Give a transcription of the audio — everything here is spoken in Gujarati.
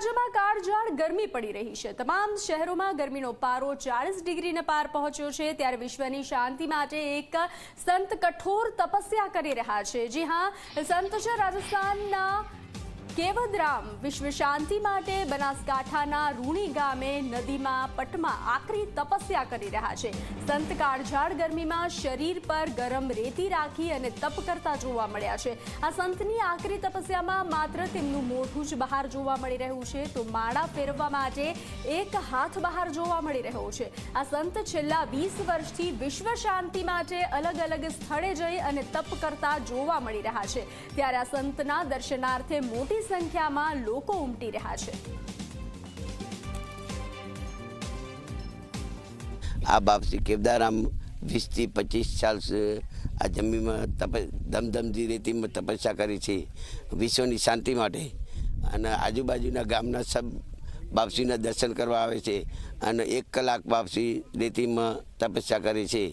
રાજ્યમાં કાળઝાળ ગરમી પડી રહી છે। તમામ શહેરોમાં ગરમીનો પારો 40 ડિગ્રીને પાર પહોંચ્યો છે। ત્યારે વિશ્વની શાંતિ માટે એક સંત કઠોર તપસ્યા કરી રહ્યા છે। જી હા, સંત છે રાજસ્થાનના કેવદરામ। વિશ્વ શાંતિ માટે બનાસકાંઠાના રૂણી ગામે નદીમાં પટમાં આકરી તપસ્યા કરી રહ્યા છે। સંત કાળઝાળ ગરમીમાં શરીર પર ગરમ રેતી રાખી અને તપ કરતા જોવા મળ્યા છે। આ સંતની આકરી તપસ્યામાં માત્ર તેમનું મોઢું જ બહાર જોવા મળી રહ્યું છે, તો માળા ફેરવવા માટે એક હાથ બહાર જોવા મળી રહ્યો છે। આ સંત છેલ્લા 20 વર્ષથી વિશ્વ શાંતિ માટે અલગ અલગ સ્થળે જઈ અને તપ કરતા જોવા મળી રહ્યા છે। ત્યારે આ સંતના દર્શનાર્થે મોટી સંખ્યામાં લોકો ઉમટી રહ્યા છે। આ બાપ શ્રી કેવદારામ 20 થી 25 સાલ આ જમીનમાં દમદમજી રેતીમાં તપસ્યા કરી છે વિશ્વની શાંતિ માટે, અને આજુબાજુના ગામના સબ બાપશ્રીના દર્શન કરવા આવે છે અને 1 કલાક બાપશ્રી રેતીમાં તપસ્યા કરે છે।